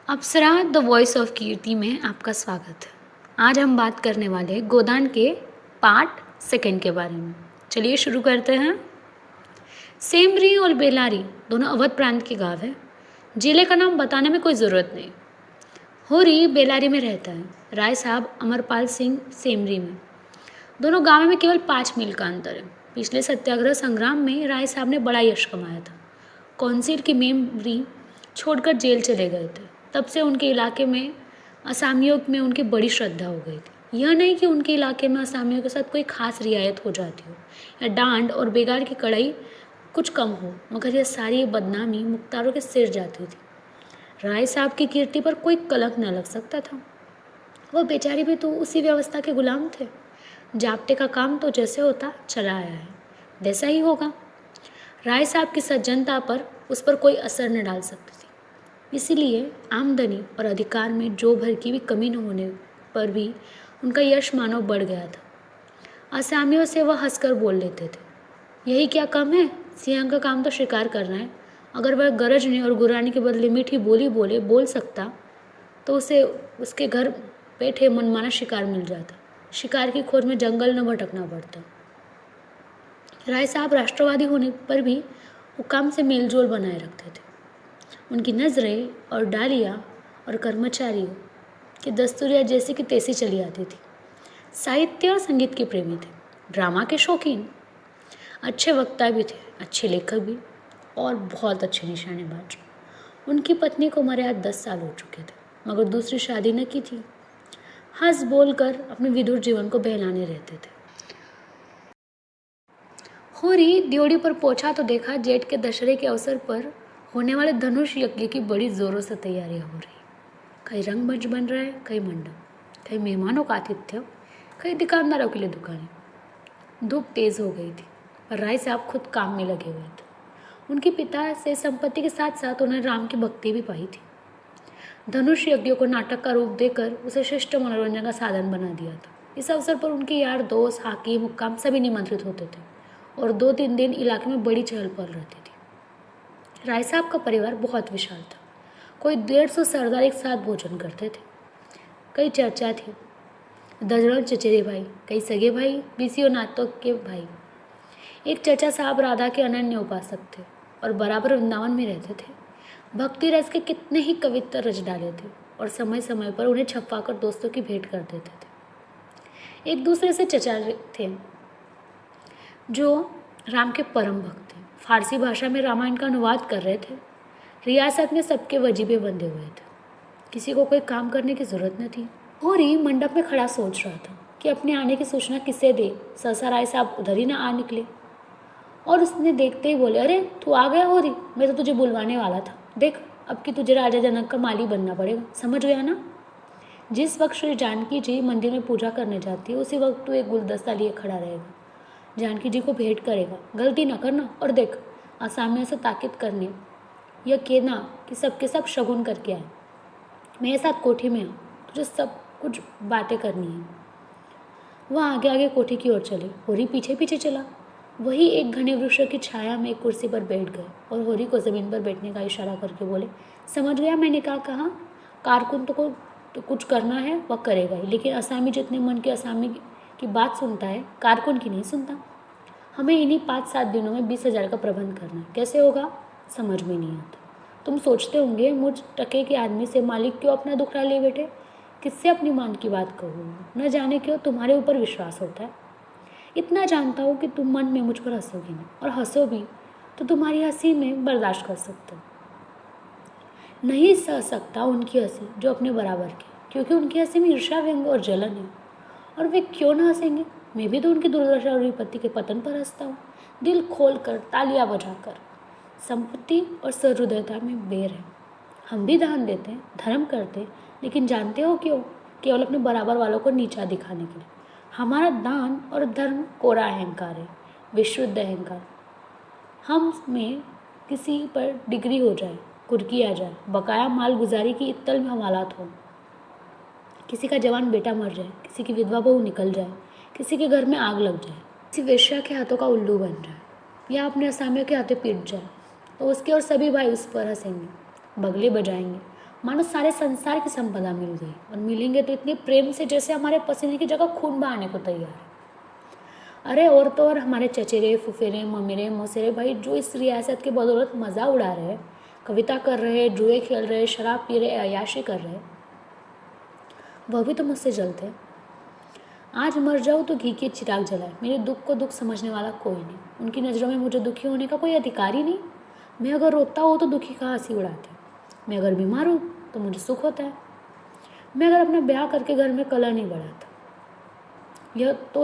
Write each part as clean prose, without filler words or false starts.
Apsara the voice of कीर्ति में आपका स्वागत है। आज हम बात करने वाले गोदान के पार्ट सेकंड के बारे में। चलिए शुरू करते हैं। सेमरी और बेलारी दोनों अवध प्रांत के गांव हैं। जिले का नाम बताने में कोई ज़रूरत नहीं। होरी बेलारी में रहता है, राय साहब अमरपाल सिंह सेमरी में। दोनों गाँव में केवल 5 मील का अंतर है। पिछले सत्याग्रह संग्राम में राय साहब ने बड़ा यश कमाया था। कौंसिल की मेमरी छोड़कर जेल चले गए थे। तब से उनके इलाके में असामियों में उनकी बड़ी श्रद्धा हो गई थी। यह नहीं कि उनके इलाके में असामियों के साथ कोई खास रियायत हो जाती हो या डांड और बेगार की कड़ाई कुछ कम हो, मगर यह सारी बदनामी मुख्तारों के सिर जाती थी। राय साहब की कीर्ति पर कोई कलंक न लग सकता था। वह बेचारे भी तो उसी व्यवस्था के गुलाम थे। जाप्ते का काम तो जैसे होता चला आया है, वैसा ही होगा। राय साहब की सज्जनता पर उस पर कोई असर न डाल सकती थी। इसीलिए आमदनी और अधिकार में जो भर की भी कमी न होने पर भी उनका यश मानो बढ़ गया था। असामियों से वह हंसकर बोल लेते थे, यही क्या कम है, सिंह का काम तो शिकार करना है। अगर वह गरजने और गुराने के बदले मीठी बोली बोल सकता तो उसे उसके घर बैठे मनमाना शिकार मिल जाता। शिकार की खोज में जंगल न भटकना पड़ता। राय साहब राष्ट्रवादी होने पर भी हुकाम से मेलजोल बनाए रखते थे। उनकी नज़रें और डालियाँ और कर्मचारियों की दस्तूरियाँ जैसी कि तैसी चली आती थी। साहित्य और संगीत के प्रेमी थे, ड्रामा के शौकीन, अच्छे वक्ता भी थे, अच्छे लेखक भी और बहुत अच्छे निशानेबाज। उनकी पत्नी को मरे आज 10 साल हो चुके थे, मगर दूसरी शादी न की थी। हंस बोल कर अपने विधुर जीवन को बहलाने रहते थे। होरी ड्योढ़ी पर पहुंचा तो देखा जेठ के दशहरे के अवसर पर होने वाले धनुष यज्ञ की बड़ी जोरों से तैयारियां हो रही। कहीं रंगमंच बन रहा है, कहीं मंडप, कहीं मेहमानों का आतिथ्य, कहीं दुकानदारों के लिए दुकानें। धूप तेज हो गई थी और राय साहब खुद काम में लगे हुए थे। उनके पिता से संपत्ति के साथ साथ उन्होंने राम की भक्ति भी पाई थी। धनुष यज्ञ को नाटक का रूप देकर उसे श्रेष्ठ मनोरंजन का साधन बना दिया था। इस अवसर पर उनके यार दोस्त, हाकिम, हुक्काम सभी निमंत्रित होते थे और 2-3 दिन इलाके में बड़ी चहल पहल रहती थी। राय साहब का परिवार बहुत विशाल था। कोई 150 सरदार एक साथ भोजन करते थे। कई चर्चा थी, दर्जनों चचेरे भाई, कई सगे भाई, बीसी और नातों के भाई। एक चचा साहब राधा के अनन्य उपासक थे और बराबर वृंदावन में रहते थे। भक्ति रस के कितने ही कविता रच डाले थे और समय समय पर उन्हें छपवाकर दोस्तों की भेंट कर देते थे। एक दूसरे से चचा थे जो राम के परम भक्त थे। फारसी भाषा में रामायण का अनुवाद कर रहे थे। रियासत में सबके वजीबे बंधे हुए थे। किसी को कोई काम करने की जरूरत न थी। होरी मंडप में खड़ा सोच रहा था कि अपने आने की सूचना किसे दे। सहसा राय साहब उधर ही ना आ निकले और उसने देखते ही बोले, अरे तू आ गया होरी, मैं तो तुझे बुलवाने वाला था। देख, अब कि तुझे राजा जनक का माली बनना पड़ेगा, समझ गया ना। जिस वक्त श्री जानकी जी मंदिर में पूजा करने जाती है, उसी वक्त तू एक गुलदस्ता लिए खड़ा रहेगा, जानकी जी को भेंट करेगा। गलती ना करना। और देख, असामियों से ताकीद करने यह कहना कि सबके सब शगुन करके आए। मेरे साथ कोठी में आ, तुझे सब कुछ बातें करनी है। वह आगे आगे कोठी की ओर चले, होरी पीछे पीछे चला। वही एक घने वृक्ष की छाया में एक कुर्सी पर बैठ गए और होरी को ज़मीन पर बैठने का इशारा करके बोले, समझ गया मैंने क्या कहा। कारकुन को तो कुछ करना है वह करेगा ही, लेकिन असामी जितने मन के असामी की बात सुनता है, कारकुन की नहीं सुनता। हमें इन्हीं 5-7 दिनों में 20,000 का प्रबंध करना है। कैसे होगा समझ में नहीं आता। तुम सोचते होंगे मुझ टके के आदमी से मालिक क्यों अपना दुखड़ा ले बैठे। किससे अपनी मान की बात कहूँ, न जाने क्यों तुम्हारे ऊपर विश्वास होता है। इतना जानता हूँ कि तुम मन में मुझ पर हंसोगी नहीं, और हंसो भी तो तुम्हारी हंसी में बर्दाश्त कर सकता हूँ। नहीं सह सकता उनकी हंसी जो अपने बराबर की, क्योंकि उनकी हंसी में ईर्ष्या, व्यंग और जलन है। और वे क्यों ना हंसेंगे, मैं भी तो उनकी दुर्दशा और विपत्ति के पतन पर हंसता हूँ, दिल खोल कर, तालियां बजाकर। संपत्ति और सहृदयता में बेर है। हम भी दान देते हैं, धर्म करते हैं, लेकिन जानते हो क्यों? केवल अपने बराबर वालों को नीचा दिखाने के लिए। हमारा दान और धर्म कोरा अहंकार है, विशुद्ध अहंकार। हम में किसी पर डिग्री हो जाए, कुर्की आ जाए, बकाया माल गुजारी की इत्तल में हवालात हो, किसी का जवान बेटा मर जाए, किसी की विधवा बहू निकल जाए, किसी के घर में आग लग जाए, किसी वेश्या के हाथों का उल्लू बन जाए या अपने असामियों के हाथों पीट जाए, तो उसके और सभी भाई उस पर हंसेंगे, बगले बजाएंगे मानो सारे संसार की संपदा मिल गई, और मिलेंगे तो इतने प्रेम से जैसे हमारे पसीने की जगह खून बहाने को तैयार है। अरे और तो और हमारे चचेरे फुफेरे ममेरे मौसेरे भाई जो इस रियासत की बदौलत मज़ा उड़ा रहे, कविता कर रहे, जुए खेल रहे, शराब पी रहे, अय्याशी कर रहे, वह भी तो मुझसे जलते हैं। आज मर जाऊँ तो घी के चिराग जलाए, मेरे दुख को दुख समझने वाला कोई नहीं। उनकी नज़रों में मुझे दुखी होने का कोई अधिकार ही नहीं। मैं अगर रोता हूँ तो दुखी का हंसी उड़ाते हैं, मैं अगर बीमार हूँ तो मुझे सुख होता है, मैं अगर अपना ब्याह करके घर में कलह नहीं बढ़ाता,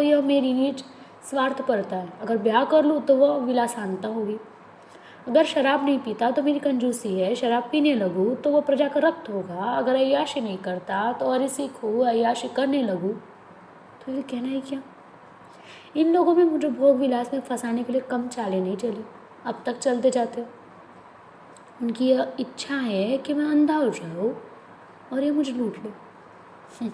यह मेरी नीच स्वार्थपरता है। अगर ब्याह कर लूँ तो वह विलासानता होगी। अगर शराब नहीं पीता तो मेरी कंजूसी है, शराब पीने लगूँ तो वह प्रजा का रक्त होगा। अगर अय्याशी नहीं करता तो अरिसी खू अय्याशी करने लगूँ तो ये कहना ही क्या। इन लोगों में मुझे भोग विलास में फंसाने के लिए कम चालें नहीं चली, अब तक चलते जाते। उनकी यह इच्छा है कि मैं अंधा हो जाऊँ और ये मुझे लूट ले।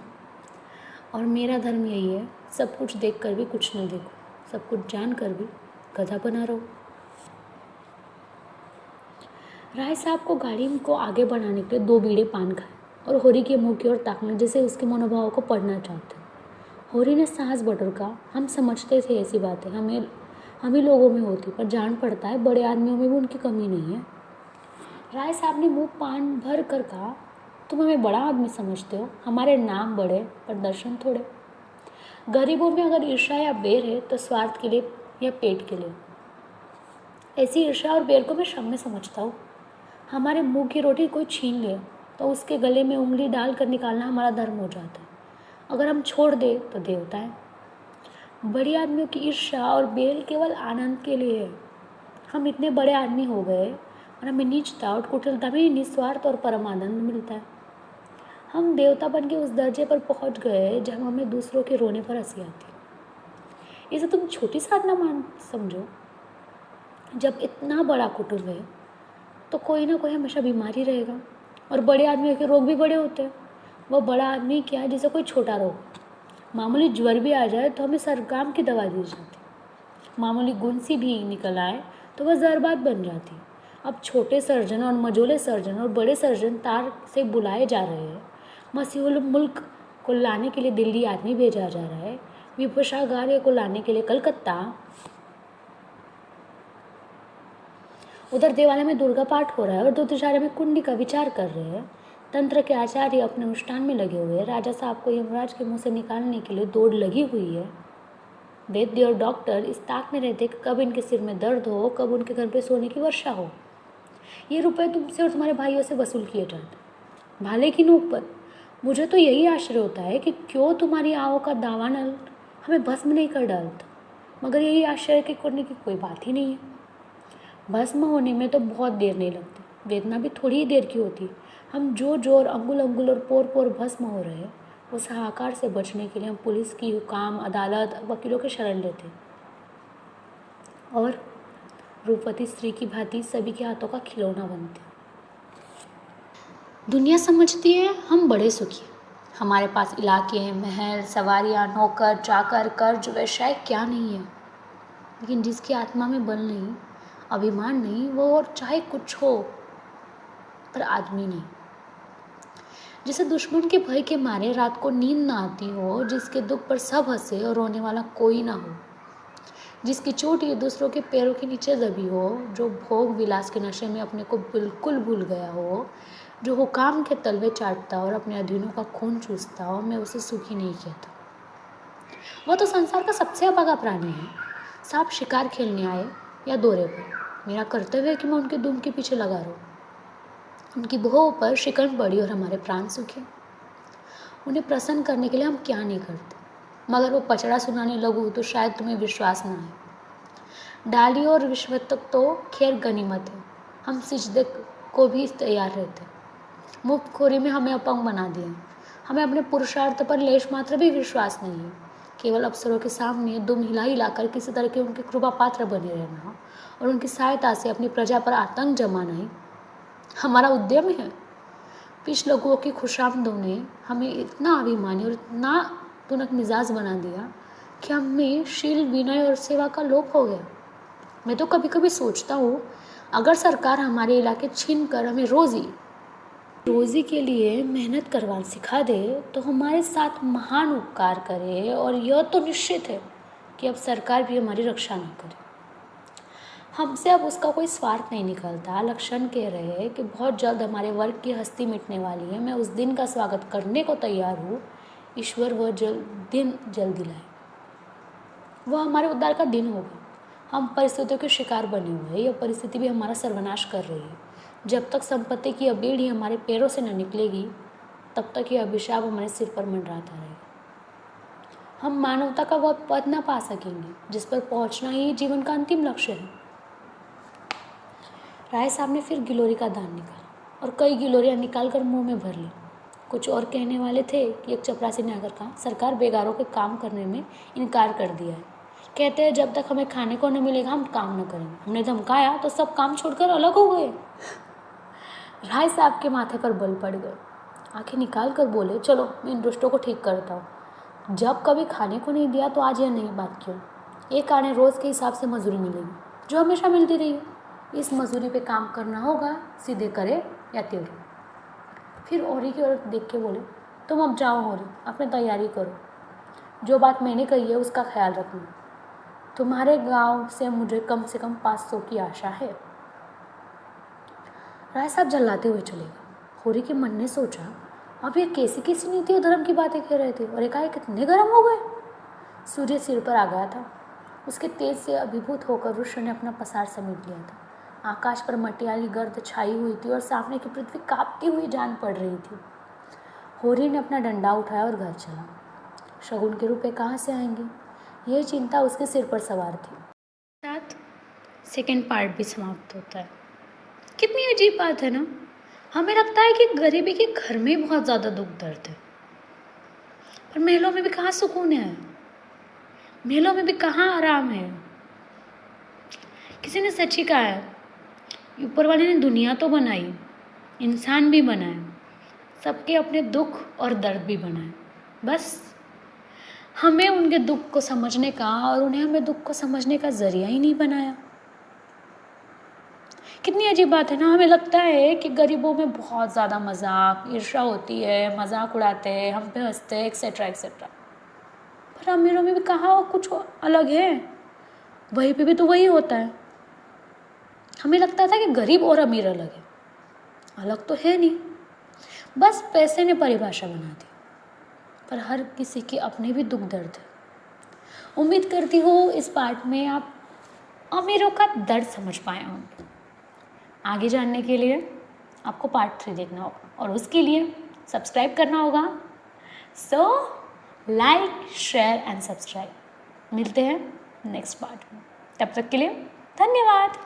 और मेरा धर्म यही है, सब कुछ देख कर भी कुछ न देखो, सब कुछ जान कर भी गधा बना रहो। राय साहब को गाड़ी को आगे बढ़ाने के लिए 2 बीड़े पान खाए और होरी के मुंह की ओर ताकने जैसे उसके मनोभाव को पढ़ना चाहते। होरी ने सांस बटोर, हम समझते थे ऐसी बातें हम ही लोगों में होती, पर जान पड़ता है बड़े आदमियों में भी उनकी कमी नहीं है। राय साहब ने मुंह पान भर कर कहा, तुम हमें बड़ा आदमी समझते हो, हमारे नाम बड़े पर दर्शन थोड़े। गरीबों में अगर ईर्ष्या या बेर है तो स्वार्थ के लिए या पेट के लिए। ऐसी ईर्ष्या और बेर को मैं क्षम्य समझता हूँ। हमारे मुंह की रोटी कोई छीन ले तो उसके गले में उंगली डाल कर निकालना हमारा धर्म हो जाता है। अगर हम छोड़ दे तो देवता है। बड़ी आदमियों की ईर्ष्या और बेल केवल आनंद के लिए है। हम इतने बड़े आदमी हो गए और हमें नीचता और कुटिलता में निस्वार्थ और परम आनंद मिलता है। हम देवता बन के उस दर्जे पर पहुंच गए जब हमें दूसरों के रोने पर हंसी आती। इसे तुम छोटी साधना मान समझो। जब इतना बड़ा कुटुंब है तो कोई ना कोई हमेशा बीमार ही रहेगा, और बड़े आदमियों के रोग भी बड़े होते हैं। वह बड़ा आदमी क्या है जिसे कोई छोटा रोग, मामूली ज्वर भी आ जाए तो हमें सरगाम की दवा दी जाती, मामूली गुंसी भी निकल आए तो वह जहरबाद बन जाती। अब छोटे सर्जन और मझोले सर्जन और बड़े सर्जन तार से बुलाए जा रहे हैं। मसीहुल मुल्क को लाने के लिए दिल्ली आदमी भेजा जा रहा है, विपशागार को लाने के लिए कलकत्ता। उधर देवालय में दुर्गा पाठ हो रहा है और दुतिचार्य में कुंडी का विचार कर रहे हैं। तंत्र के आचार्य अपने अनुष्ठान में लगे हुए हैं। राजा साहब को यमराज के मुंह से निकालने के लिए दौड़ लगी हुई है। वैद्य और डॉक्टर इस ताक में रहते कि कब इनके सिर में दर्द हो, कब उनके घर पे सोने की वर्षा हो। ये रुपए तुमसे और तुम्हारे भाइयों से वसूल किए जाते भाले की नोक पर। मुझे तो यही आश्चर्य होता है कि क्यों तुम्हारी आओ का दावानल हमें भस्म नहीं कर डालता, मगर यही आश्चर्य के करने की कोई बात ही नहीं है। भस्म होने में तो बहुत देर नहीं लगती, वेदना भी थोड़ी ही देर की होती। हम जो जोर अंगुल अंगुल और पोर पोर भस्म हो रहे हैं, उस हाहाकार से बचने के लिए हम पुलिस की, हुकाम, अदालत, वकीलों के शरण लेते और रूपवती स्त्री की भांति सभी के हाथों का खिलौना बनते। दुनिया समझती है हम बड़े सुखी, हमारे पास इलाके, महल, सवारियाँ, नौकर, चाकर, कर्ज, व्यवसाय क्या नहीं है। लेकिन जिसकी आत्मा में बल नहीं, अभिमान नहीं, वो और चाहे कुछ हो पर आदमी नहीं। जिसे दुश्मन के भय के मारे रात को नींद ना आती हो, जिसके दुख पर सब हंसे और रोने वाला कोई ना हो, जिसकी चोट ये दूसरों के पैरों के नीचे दबी हो, जो भोग विलास के नशे में अपने को बिल्कुल भूल गया हो, जो हुकाम के तलवे चाटता और अपने अधीनों का खून चूसता हो, मैं उसे सुखी नहीं कहता। वह तो संसार का सबसे अभागा प्राणी है। सांप शिकार खेलने आए या दौरे पर, मेरा कर्तव्य है कि मैं उनके दुम के पीछे लगा रहूं। उनकी भों पर शिकन पड़ी और हमारे प्राण सूखे। उन्हें प्रसन्न करने के लिए हम क्या नहीं करते, मगर वो पचड़ा सुनाने लगूँ तो शायद तुम्हें विश्वास ना आए। डाली और रिश्वत तक तो खैर गनीमत है, हम सिजदे को भी तैयार रहते। मुफ्तखोरी में हमें अपंग बना दिया। हमें अपने पुरुषार्थ पर लेश मात्र भी विश्वास नहीं है। केवल अफसरों के सामने दुम हिलाकर किसी तरह के उनके कृपा पात्र बने रहना और उनकी सहायता से अपनी प्रजा पर आतंक जमाना ही हमारा उद्यम है। पिछ लोगों की खुशामदों ने हमें इतना अभिमानी और इतना तुनक मिजाज बना दिया कि हमें शील, विनय और सेवा का लोप हो गया। मैं तो कभी कभी सोचता हूँ, अगर सरकार हमारे इलाके छीन कर हमें रोजी रोज़ी के लिए मेहनत करवाना सिखा दे तो हमारे साथ महान उपकार करे, और यह तो निश्चित है कि अब सरकार भी हमारी रक्षा ना करे। हमसे अब उसका कोई स्वार्थ नहीं निकलता। लक्षण कह रहे हैं कि बहुत जल्द हमारे वर्ग की हस्ती मिटने वाली है। मैं उस दिन का स्वागत करने को तैयार हूँ। ईश्वर वह दिन जल्दी लाए। वह हमारे उद्धार का दिन होगा। हम परिस्थितियों के शिकार बने हुए हैं। यह परिस्थिति भी हमारा सर्वनाश कर रही है। जब तक संपत्ति की अबेड़ी हमारे पैरों से न निकलेगी, तब तक यह अभिशाप हमारे सिर पर मंडराता रहेगा। हम मानवता का वह पद न पा सकेंगे जिस पर पहुंचना ही जीवन का अंतिम लक्ष्य है। राय साहब ने फिर गिलोरी का दान निकाला और कई गिलोरियाँ निकाल कर मुँह में भर ली। कुछ और कहने वाले थे कि एक चपरासी ने आकर कहा, सरकार बेगारों के काम करने में इनकार कर दिया है। कहते हैं जब तक हमें खाने को न मिलेगा हम काम न करेंगे। हमने धमकाया तो सब काम छोड़कर अलग हो गए। राय साहब के माथे पर बल पड़ गए। आंखें निकाल कर बोले, चलो मैं इन दुष्टों को ठीक करता हूँ। जब कभी खाने को नहीं दिया तो आज यह नई बात क्यों? एक आने रोज़ के हिसाब से मजदूरी मिलेगी जो हमेशा मिलती रही। इस मजदूरी पे काम करना होगा, सीधे करे या टेढ़े। फिर औरी की ओर देख के बोले, तुम अब जाओ औरी, अपनी तैयारी करो। जो बात मैंने कही है उसका ख्याल रखना। तुम्हारे गांव से मुझे कम से कम 500 की आशा है। राय साहब झल्लाते हुए चले गए। होरी के मन ने सोचा, अब ये कैसी नीति और धर्म की बातें कह रहे थे और एकाएक कितने गर्म हो गए। सूर्य सिर पर आ गया था। उसके तेज से अभिभूत होकर रुष्य ने अपना पसार समेट लिया था। आकाश पर मटियाली गर्द छाई हुई थी और सामने की पृथ्वी कांपती हुई जान पड़ रही थी। होरी ने अपना डंडा उठाया और घर चला। शगुन के रुपए कहाँ से आएंगे, यह चिंता उसके सिर पर सवार थी। साथ सेकेंड पार्ट भी समाप्त होता है। कितनी अजीब बात है ना। हमें लगता है कि गरीबी के घर में बहुत ज़्यादा दुख दर्द है, पर महलों में भी कहाँ सुकून है, महलों में भी कहाँ आराम है। किसी ने सच ही कहा है, ऊपर वाले ने दुनिया तो बनाई, इंसान भी बनाए, सबके अपने दुख और दर्द भी बनाए। बस हमें उनके दुख को समझने का और उन्हें हमें दुख को समझने का जरिया ही नहीं बनाया। कितनी अजीब बात है ना। हमें लगता है कि गरीबों में बहुत ज़्यादा मजाक ईर्ष्या होती है, मजाक उड़ाते हैं, हम पे हंसते हैं, एक्सेट्रा एक्सेट्रा। पर अमीरों में भी कहाँ कुछ अलग है, वहीं पे भी तो वही होता है। हमें लगता था कि गरीब और अमीर अलग है, अलग तो है नहीं, बस पैसे ने परिभाषा बना दी। पर हर किसी के अपने भी दुख दर्द है। उम्मीद करती हूँ इस पार्ट में आप अमीरों का दर्द समझ पाए होंगे। आगे जानने के लिए आपको पार्ट 3 देखना होगा और उसके लिए सब्सक्राइब करना होगा। So like, share and subscribe. मिलते हैं नेक्स्ट पार्ट में। तब तक के लिए धन्यवाद।